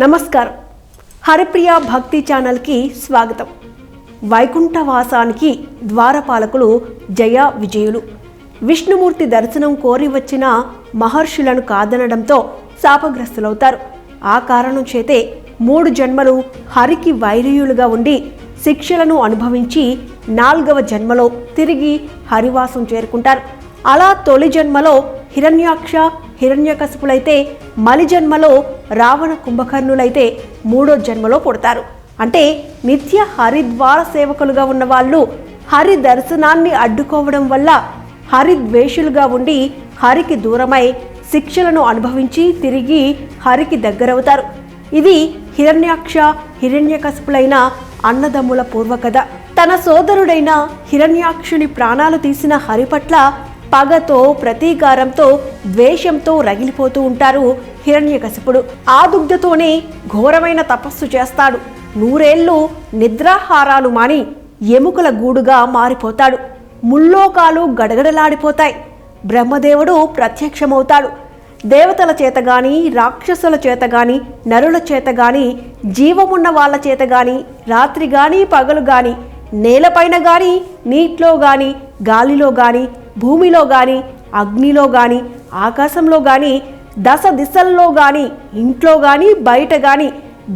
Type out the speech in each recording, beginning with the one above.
నమస్కారం. హరిప్రియ భక్తి ఛానల్కి స్వాగతం. వైకుంఠవాసానికి ద్వారపాలకులు జయ విజయులు. విష్ణుమూర్తి దర్శనం కోరి వచ్చిన మహర్షులను కాదనడంతో శాపగ్రస్తులవుతారు. ఆ కారణం చేతే 3 జన్మలు హరికి వైరియులుగా ఉండి శిక్షలను అనుభవించి 4వ జన్మలో తిరిగి హరివాసం చేరుకుంటారు. అలా తొలి జన్మలో హిరణ్యాక్ష హిరణ్యకశిపులైతే మలి జన్మలో రావణ కుంభకర్ణులైతే 3వ జన్మలో పుడతారు. అంటే నిత్య హరిద్వార సేవకులుగా ఉన్న వాళ్ళు హరి దర్శనాన్ని అడ్డుకోవడం వల్ల హరిద్వేషులుగా ఉండి హరికి దూరమై శిక్షలను అనుభవించి తిరిగి హరికి దగ్గరవుతారు. ఇది హిరణ్యాక్ష హిరణ్యకశిపులైన అన్నదమ్ముల పూర్వకథ. తన సోదరుడైన హిరణ్యాక్షుని ప్రాణాలు తీసిన హరి పట్ల పగతో ప్రతీకారంతో ద్వేషంతో రగిలిపోతూ ఉంటారు హిరణ్యకశిపుడు. ఆ దుగ్ధతోనే ఘోరమైన తపస్సు చేస్తాడు. 100 ఏళ్ళు నిద్రాహారాలు మాని ఎముకల గూడుగా మారిపోతాడు. ముల్లోకాలు గడగడలాడిపోతాయి. బ్రహ్మదేవుడు ప్రత్యక్షమవుతాడు. దేవతల చేత గాని రాక్షసుల చేత గాని నరుల చేత గాని జీవమున్న వాళ్ళ చేత గాని రాత్రి గాని పగలు గాని నేలపైన గాని నీటిలో గాని గాలిలో గాని భూమిలో గాని అగ్నిలో గాని ఆకాశంలో గాని దశ దిశల్లో గాని ఇంట్లో గాని బయట గాని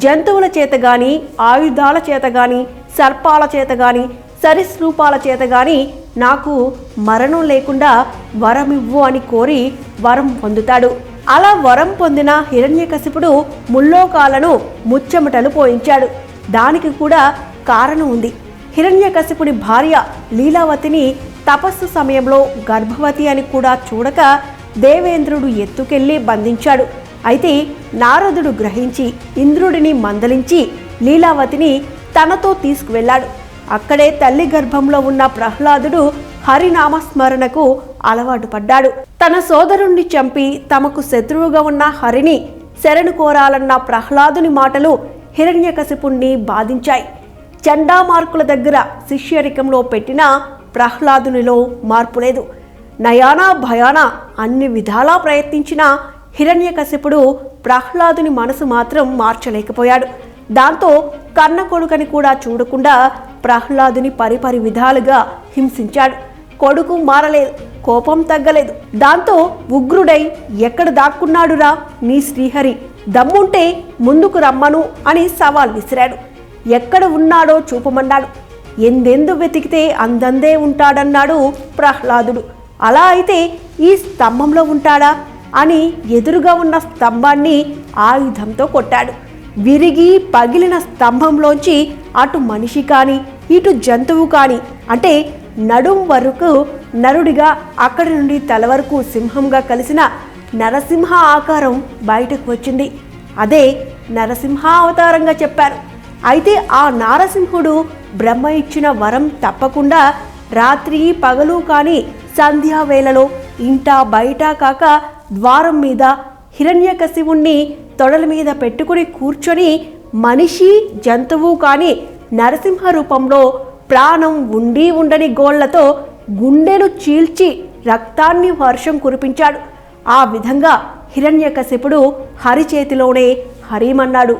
జంతువుల చేత గాని ఆయుధాల చేత గాని సర్పాల చేత గాని సరీసృపాల చేత గాని నాకు మరణం లేకుండా వరమివ్వు అని కోరి వరం పొందుతాడు. అలా వరం పొందిన హిరణ్యకశిపుడు ముల్లోకాలను ముచ్చెమటలు పోయించాడు. దానికి కూడా కారణం ఉంది. హిరణ్యకశిపుని భార్య లీలావతిని తపస్సు సమయంలో గర్భవతి అని కూడా చూడక దేవేంద్రుడు ఎత్తుకెళ్లి బంధించాడు. అయితే నారదుడు గ్రహించి ఇంద్రుడిని మందలించి లీలావతిని తనతో తీసుకువెళ్ళాడు. అక్కడే తల్లి గర్భంలో ఉన్న ప్రహ్లాదుడు హరినామస్మరణకు అలవాటు పడ్డాడు. తన సోదరుణ్ణి చంపి తమకు శత్రువుగా ఉన్న హరిని శరణు కోరాలన్న ప్రహ్లాదుని మాటలు హిరణ్యకశిపుణ్ణి బాధించాయి. చండామార్కుల దగ్గర శిష్యరికంలో పెట్టిన ప్రహ్లాదునిలో మార్పు లేదు. నయానా భయానా అన్ని విధాలా ప్రయత్నించిన హిరణ్యకశిపుడు ప్రహ్లాదుని మనసు మాత్రం మార్చలేకపోయాడు. దాంతో కన్న కొడుకని కూడా చూడకుండా ప్రహ్లాదుని పరిపరి విధాలుగా హింసించాడు. కొడుకు మారలేదు, కోపం తగ్గలేదు. దాంతో ఉగ్రుడై ఎక్కడ దాక్కున్నాడురా నీ శ్రీహరి, దమ్ముంటే ముందుకు రమ్మను అని సవాల్ విసిరాడు. ఎక్కడ ఉన్నాడో చూపమన్నాడు. ఎందెందు వెతికితే అందందే ఉంటాడన్నాడు ప్రహ్లాదుడు. అలా అయితే ఈ స్తంభంలో ఉంటాడా అని ఎదురుగా ఉన్న స్తంభాన్ని ఆయుధంతో కొట్టాడు. విరిగి పగిలిన స్తంభంలోంచి అటు మనిషి కాని ఇటు జంతువు కాని అంటే నడుం వరకు నరుడిగా అక్కడి నుండి తల వరకు సింహంగా కలిసిన నరసింహ ఆకారం బయటకు వచ్చింది. అదే నరసింహ అవతారంగా చెప్పారు. అయితే ఆ నారసింహుడు బ్రహ్మ ఇచ్చిన వరం తప్పకుండా రాత్రి పగలు కాని సంధ్యావేళలో ఇంట బయట కాక ద్వారం మీద హిరణ్యకశిపుణ్ణి తొడల మీద పెట్టుకుని కూర్చొని మనిషి జంతువు కాని నరసింహ రూపంలో ప్రాణం ఉండి ఉండని గోళ్లతో గుండెను చీల్చి రక్తాన్ని వర్షం కురిపించాడు. ఆ విధంగా హిరణ్యకశిపుడు హరి చేతిలోనే హరిమన్నాడు.